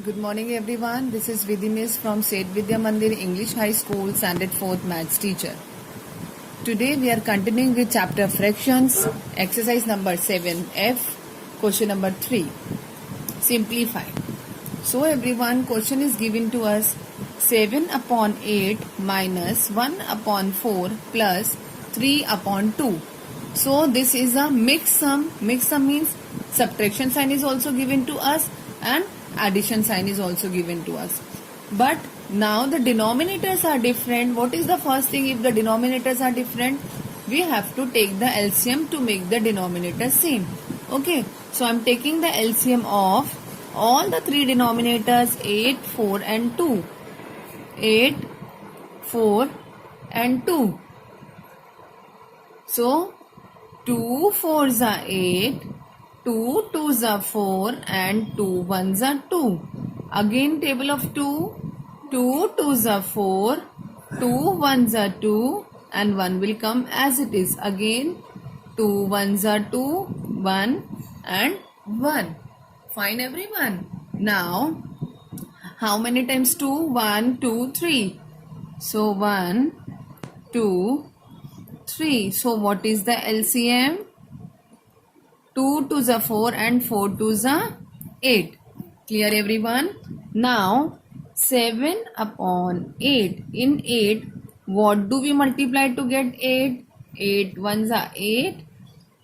Good morning everyone. This is Vidhi Miss from Seth Vidya Mandir English High School, Standard 4th Maths teacher. Today we are continuing with chapter fractions, exercise number 7F, question number 3. Simplify. So everyone, question is given to us 7 upon 8 minus 1 upon 4 plus 3 upon 2. So this is a mixed sum. Mixed sum means subtraction sign is also given to us and addition sign is also given to us. But now the denominators are different. What is the first thing? If the denominators are different, we have to take the LCM to make the denominator same. Okay, so I am taking the LCM of all the three denominators 8, 4 and 2. 8, 4 and 2. So 2 4s are 8, 2 2s are 4 and 2 1s are 2. Again table of 2, 2 2s are 4, 2 1s are 2 and 1 will come as it is. Again 2 1s are 2, 1 and 1. Fine everyone. Now how many times 2? 1, 2, 3. So 1, 2, 3. So what is the LCM? 2 2s are 4 and 4 2s are 8. Clear everyone? Now 7 upon 8. In 8, what do we multiply to get 8? 8 1s are 8.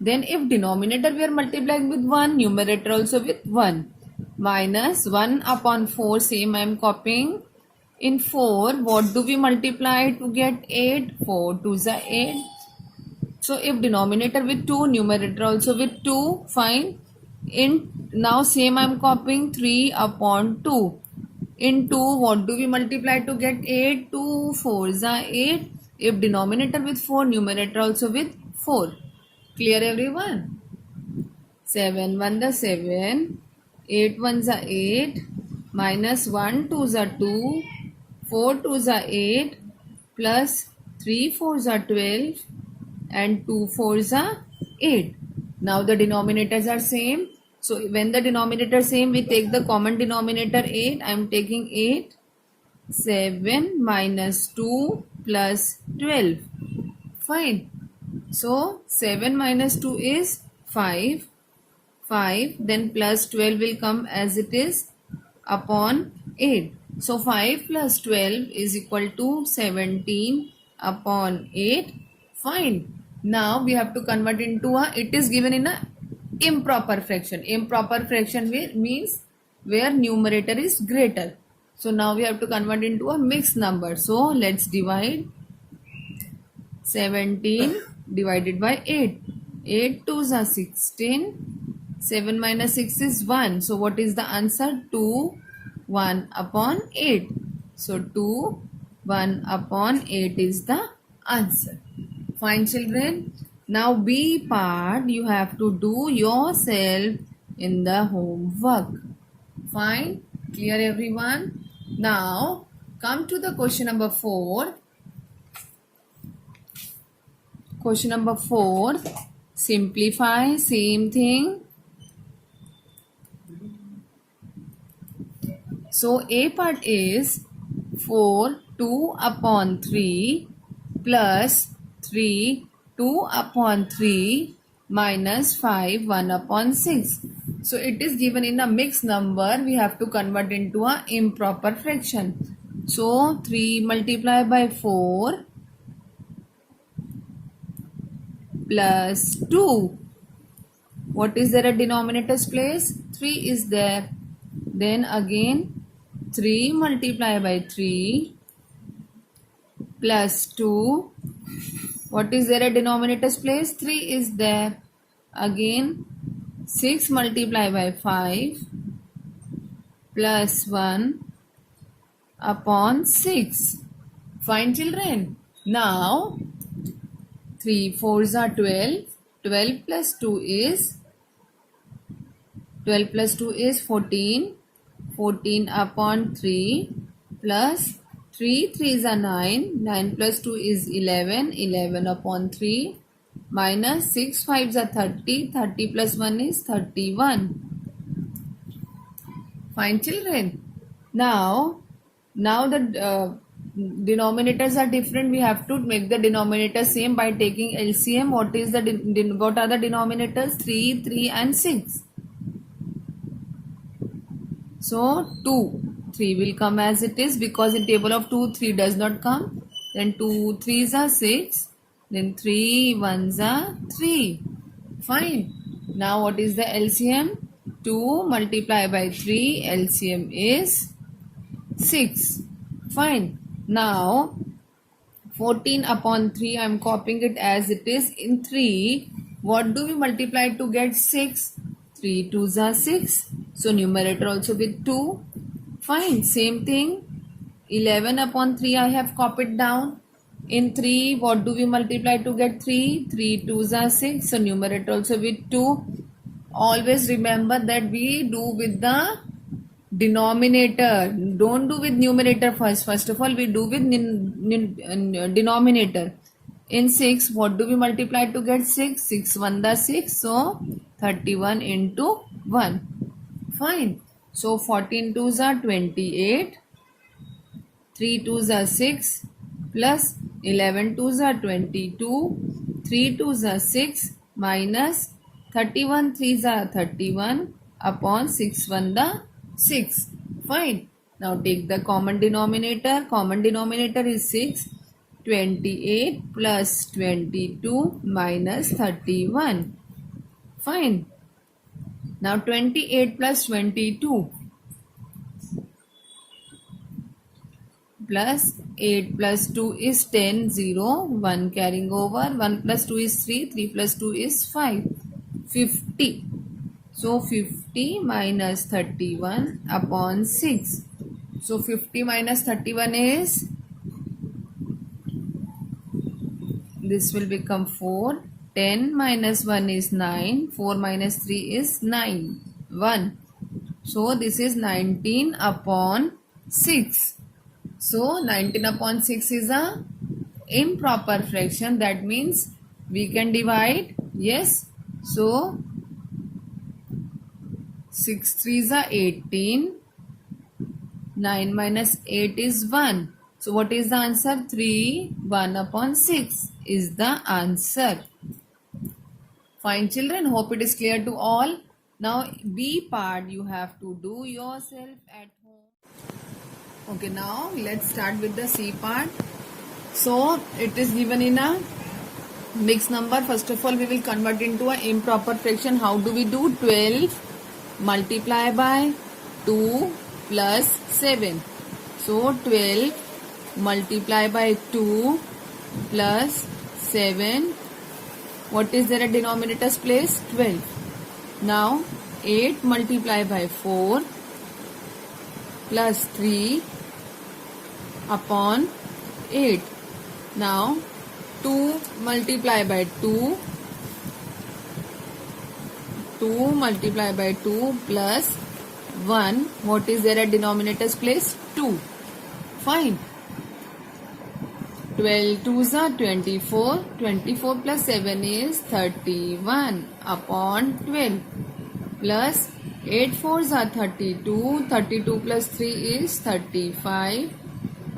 Then if denominator we are multiplying with 1, numerator also with 1. Minus 1 upon 4, same I am copying. In 4, what do we multiply to get 8? 4 2s are 8. So if denominator with 2, numerator also with 2, fine. In now same I am copying 3 upon 2. In 2, what do we multiply to get 8? 2 4s are 8. If denominator with 4, numerator also with 4. Clear everyone? 7 1 are 7. 8 1s are 8. Minus 1 2s are 2. 4 2s are 8. Plus 3 4s are 12. And 2 4s are 8. Now the denominators are same. So when the denominator same, we take the common denominator 8. I am taking 8. 7 minus 2 plus 12. Fine. So 7 minus 2 is 5. 5. Then plus 12 will come as it is upon 8. So 5 plus 12 is equal to 17 upon 8. Fine. Now we have to convert into it is given in a improper fraction. Improper fraction means where numerator is greater. So now we have to convert into a mixed number. So let's divide 17 divided by 8. 8 2s are 16. 7 minus 6 is 1. So what is the answer? 2 1 upon 8. So 2 1 upon 8 is the answer. Fine children. Now B part you have to do yourself in the homework. Fine. Clear everyone? Now come to the question number 4. Question number 4. Simplify. Same thing. So A part is 4 2 upon 3 plus 3 2 upon 3 minus 5 1 upon 6. So it is given in a mixed number. We have to convert into a improper fraction. So 3 multiplied by 4 plus 2. What is there at denominator's place? 3 is there. Then again 3 multiplied by 3 plus 2. What is there at denominator's place? 3 is there. Again 6 multiplied by 5 plus 1 upon 6. Fine children. Now 3 4s are 12. 12 plus 2 is 14. 14 upon 3 plus 3 3s are 9. 9 plus 2 is 11. 11 upon 3 minus 6 5s are 30. 30 plus 1 is 31. Fine children. Now the denominators are different. We have to make the denominator same by taking LCM. What are the denominators? 3, 3 and 6. So 2, 3 will come as it is because in table of 2, 3 does not come. Then 2 3s are 6. Then 3 1s are 3. Fine. Now what is the LCM? 2 multiplied by 3. LCM is 6. Fine. Now 14 upon 3, I am copying it as it is. In 3, what do we multiply to get 6? 3 2s are 6. So numerator also with 2. Fine. Same thing. 11 upon 3 I have copied down. In 3, what do we multiply to get 3? 3 2s are 6. So numerator also with 2. Always remember that we do with the denominator. Don't do with numerator first. First of all, we do with denominator. In 6, what do we multiply to get 6? 6 1 the 6. So 31 into 1. Fine. So 14 2s are 28. 3 2s are 6 plus 11 2s are 22. 3 2s are 6 minus 31 3s are 31 upon 6 1 the 6. Fine. Now take the common denominator. Common denominator is 6. 28 plus 22 minus 31. Fine. Now 28 plus 22 plus 8 plus 2 is 10, 0, 1 carrying over. 1 plus 2 is 3, 3 plus 2 is 5, 50. So 50 minus 31 upon 6. So 50 minus 31 is, this will become 4. 10 minus 1 is 9. 4 minus 3 is 9. 1. So this is 19 upon 6. So 19 upon 6 is a improper fraction. That means we can divide. Yes. So 6 3s are 18. 9 minus 8 is 1. So what is the answer? 3. 1 upon 6 is the answer. Fine children. Hope it is clear to all. Now B part you have to do yourself at home. Okay, now let's start with the C part. So it is given in a mixed number. First of all, we will convert into an improper fraction. How do we do? 12 multiply by 2 plus 7. So 12 multiply by 2 plus 7. What is there at denominator's place? 12. Now 8 multiply by 4 plus 3 upon 8. Now 2 multiply by 2. 2 multiply by 2 plus 1. What is there at denominator's place? 2. Fine. 12 2s are 24. 24 plus 7 is 31 upon 12 plus 8 4s are 32. 32 plus 3 is 35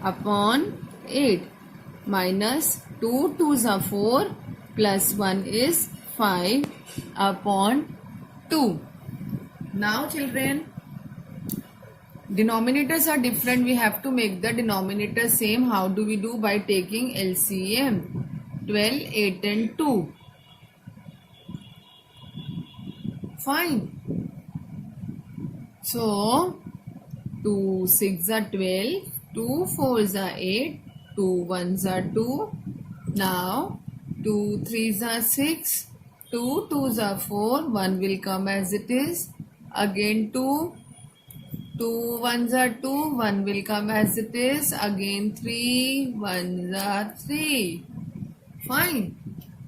upon 8 minus 2 2s are 4 plus 1 is 5 upon 2. Now children, denominators are different. We have to make the denominator same. How do we do? By taking LCM. 12, 8 and 2. Fine. So 2 6 are 12. 2 4s are 8. 2 1s are 2. Now 2 3s are 6. 2 2s are 4. 1 will come as it is. Again 2. 2 1s are 2. 1 will come as it is. Again 3 1s are 3. Fine.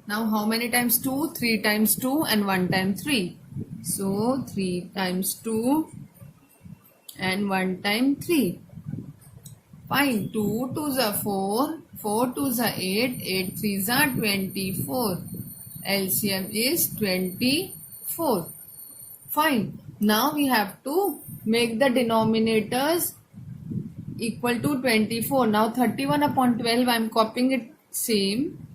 Now how many times 2? 3 times 2 and 1 time 3. So 3 times 2 and 1 time 3. Fine. 2 2s are 4. 4 2s are 8. 8 3s are 24. LCM is 24. Fine. Now we have to make the denominators equal to 24. Now 31 upon 12, I am copying it same.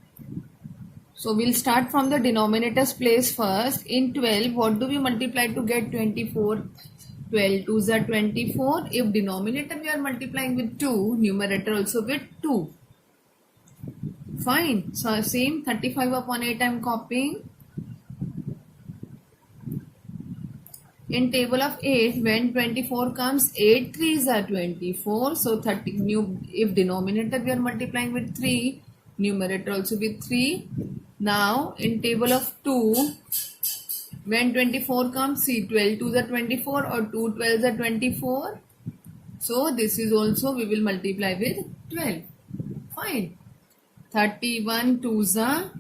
So we'll start from the denominator's place first. In 12, what do we multiply to get 24? 12 2s are 24. If denominator we are multiplying with 2, numerator also with 2. Fine. So same 35 upon 8 I am copying. In table of 8, when 24 comes, 8 3s are 24. So 30 if denominator we are multiplying with 3, numerator also with 3. Now in table of 2, when 24 comes, see 12 2s are 24 or 2 12s are 24. So this is also we will multiply with 12. Fine. 31 2s are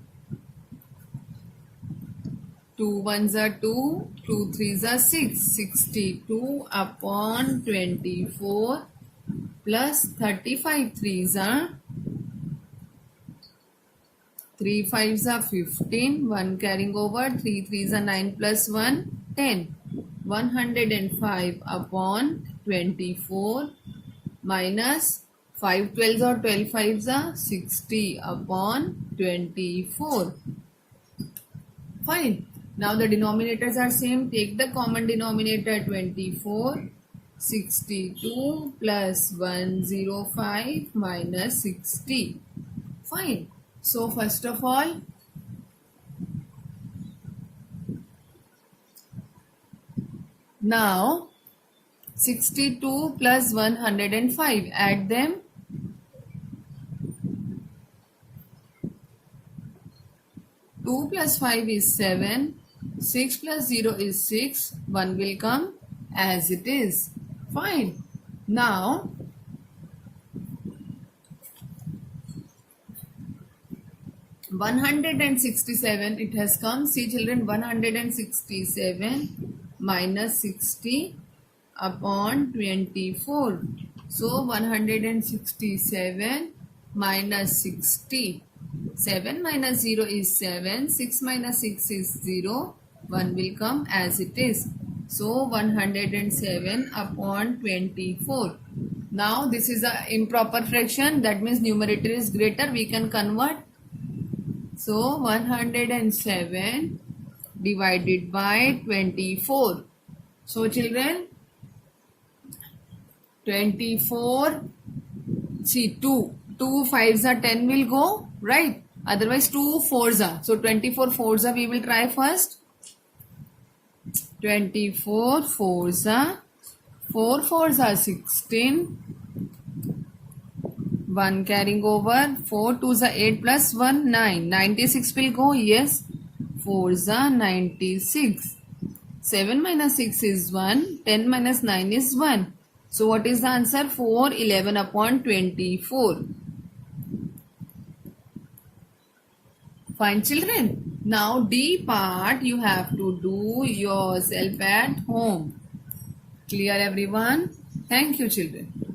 2 1s are 2, 2 3s are 6, 62 upon 24 plus 35 3s are 3 5s are 15, 1 carrying over, 3 3s are 9 plus 1, 10. 105 upon 24 minus 5 12s or 12 5s are 60 upon 24. Fine. Now the denominators are same. Take the common denominator 24. 62 plus 105 minus 60. Fine. So first of all, now 62 plus 105, add them. 2 plus 5 is 7, 6 plus 0 is 6, 1 will come as it is. Fine. Now, $167, it has come. See children, 167 minus 60 upon 24. So, 167 minus 60. 7 minus 0 is 7. 6 minus 6 is 0. 1 will come as it is. So, 107 upon 24. Now, this is an improper fraction. That means numerator is greater. We can convert. So, 107 divided by 24. So, children, 24, see 2 5s are 10 will go, right? Otherwise 2 4s are. So, 24 4s are we will try first. 24 4s are, 4 4s are 16. 1 carrying over, 4 2s are 8 plus 1 9. 96 will go, yes. 4s are 96. 7 minus 6 is 1. 10 minus 9 is 1. So what is the answer? 411 upon 24. Fine children. Now D part you have to do yourself at home. Clear everyone? Thank you children.